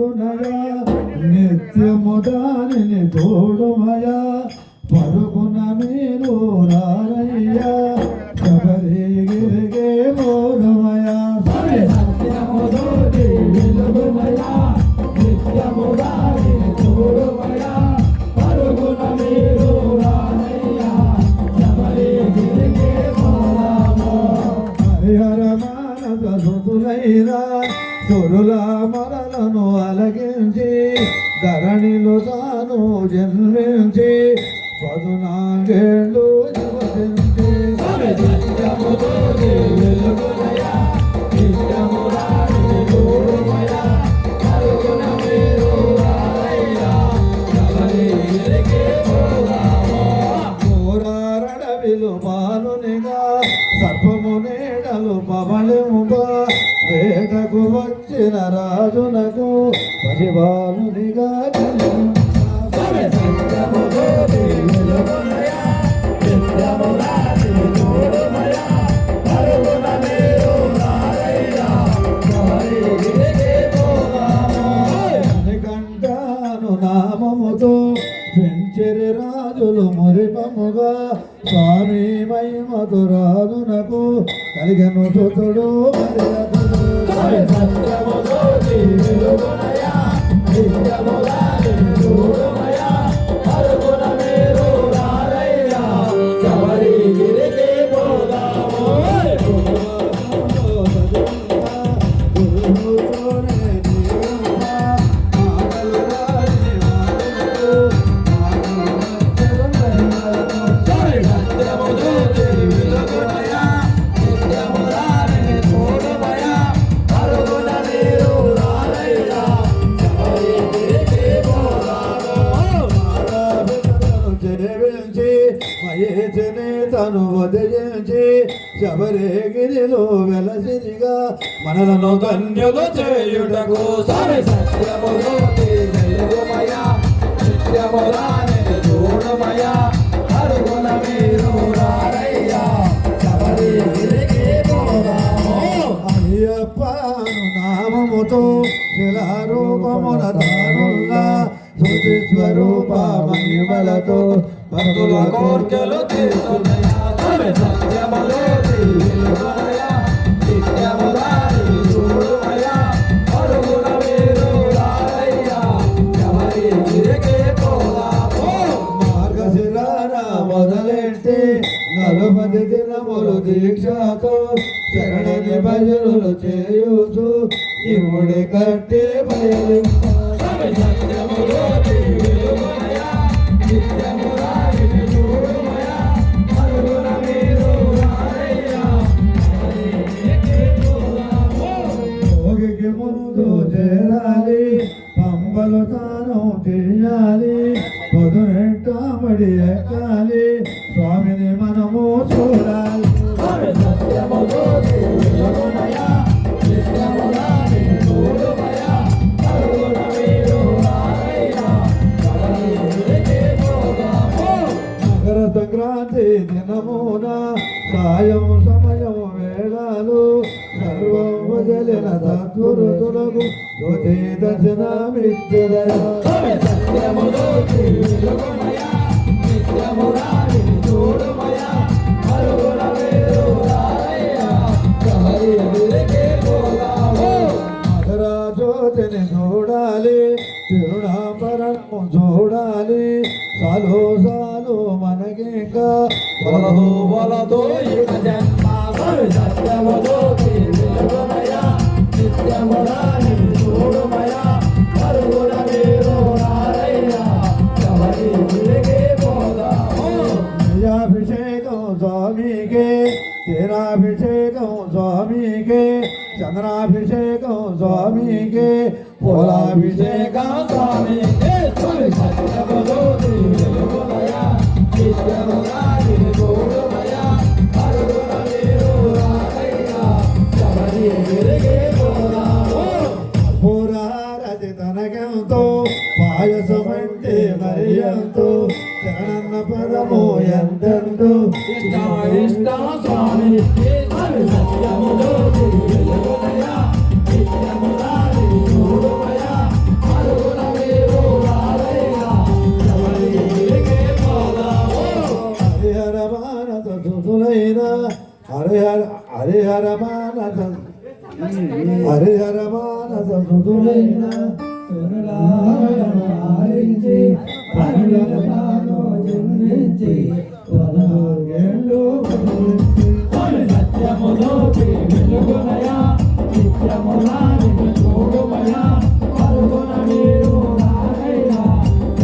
పరుగునయా నిత్యము దానిని తోడుమయా పరుగున మీరు రారయ్యా శబరిగిరిగే మోరమయా సత్యము తోటి వెలుగుమయా నిత్యము దానిని తోడుమయా పరుగున మీరు రారయ్యా శబరిగిరిగే మోరమో హరిహర మానస సుతులైరా సురుల మరలను అలగించి ధరణిలో తాను జన్మించి 14 నివసించి సత్యము తోటి వెలుగుమయా నిత్యము దానిని తోడుమయా పరుగున మీరు రారయ్యా శబరిగిరిగే మోరమో కోరారడవిలు బాలునిగా సర్పము నీడలు పవళముగా వేటకు వచ్చిన రాజునకు పరిబాలునిగా సత్యము తోటి వెలుగుమయా నిత్యము దానిని తోడుమయా పరుగున మీరు రారయ్యా శబరిగిరిగే మోరమో కంటాను నామముతో పెంచెరి రాజులు మురిపముగా స్వామి మహిమతు రాజునకు కలిగను సుతుడు సత్యము తోటి వెలుగుమయా నిత్యము దానిని తోడుమయా పరుగున మీరు రారయ్యా శబరిగిరిగే మోరమో సత్యము తోటి వెలుగుమయా నిత్యము దానిని తోడుమయా పరుగున మీరు రారయ్యా శబరిగిరిగే మోరమో తను ఉదయించి శబరిగిరిలో వెలసిరిగా మనలను ధన్యులు చేయుటకు సత్యము తోటి వెలుగుమయా నిత్యము దానిని తోడుమయా పరుగున మీరు రారయ్యా శబరిగిరిగే మోరమో అయ్యప్పను నామముతో శిలారూపమున తానుల్లా శృతి స్వరూప మహిమలతో భక్తుల కోర్కెలు తీర్చునయా సత్యము తోటి వెలుగుమయా నిత్యము దానిని తోడుమయా పరుగున మీరు రారయ్యా శబరిగిరిగే మోరమో మార్గశిరాన మొదలెట్టి 40 దినములు దీక్షతో శరణని భజనులు చేయుచు ఇవుడి కట్టి బయలు సత్యము తోటి వెలుగుమయా నిత్యము దానిని తోడుమయా పరుగున మీరు రారయ్యా శబరిగిరిగే మోరమో భోగికి ముందు చేరాలి పంబలు తాను తీయాలి పొదునెట్టామడి ఎక్కాలి స్వామిని మనము చూడాలి సత్యము తోటి వెలుగుమయా నిత్యము దానిని తోడుమయా పరుగున మీరు రారయ్యా శబరిగిరిగే మోరమో మకర సంక్రాంతి దినమున సాయం సమయం వేళలు సర్వం వదిలిన తత్పురుతులకు జ్యోతి దర్శనమిచ్చదయా సత్యము తోటి వెలుగుమయా నిత్యము దానిని తోడుమయా పరుగున మీరు రారయ్యా శబరిగిరిగే మోరమో మకర జ్యోతిని చూడాలి తిరునాంబరము చూడాలి సాలు సాలు మనకింకా వలదు వలదు ఇక జన్మ సత్యము తోటి వెలుగుమయా నిత్యము దానిని తోడుమయా పరుగున మీరు రారయ్యా శబరిగిరిగే మోరమో అభిషేకం స్వామికే తేనాభిషేకం స్వామికే చంద్రాభిషేకం స్వామికే పూలాభిషేకం స్వామికే సత్యము తోటి వెలుగుమయా నిత్యము దానిని తోడుమయా పరుగున మీరు రారయ్యా శబరిగిరిగే మోరమో పూరారతి తనకంతో పాయసమంటే మరి ఎంతో శరణన్న పదము ఎంతెంతో ఇష్ట స్వామి సత్యము తోటి వెలుగుమయా నిత్యము దానిని తోడుమయా పైన సురలాలను ఆరించి పరులకు తాను జన్మించి 14 ఏళ్ళు సత్యములోకి వెలుగునయా నిత్యములా నిన్ను చూడుమయా పరుగున మీరు రానయ్యా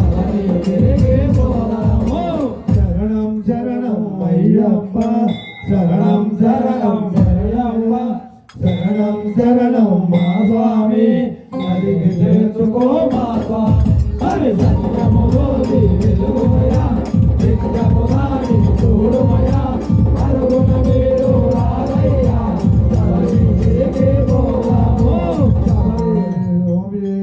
ఎవరి తిరిగి పోదాము శరణం శరణం అయ్యప్ప శరణం శరణం అయ్యప్ప శరణం శరణం మా స్వామి నదికి చేర్చుకో మా స్వామి హరి సత్యములోకి వెలుగుమయా నిత్యములా నిన్ను చూడుమయా పరుగున మీరు రానయ్యా ఎవరి తిరిగి పోదాము స్వామి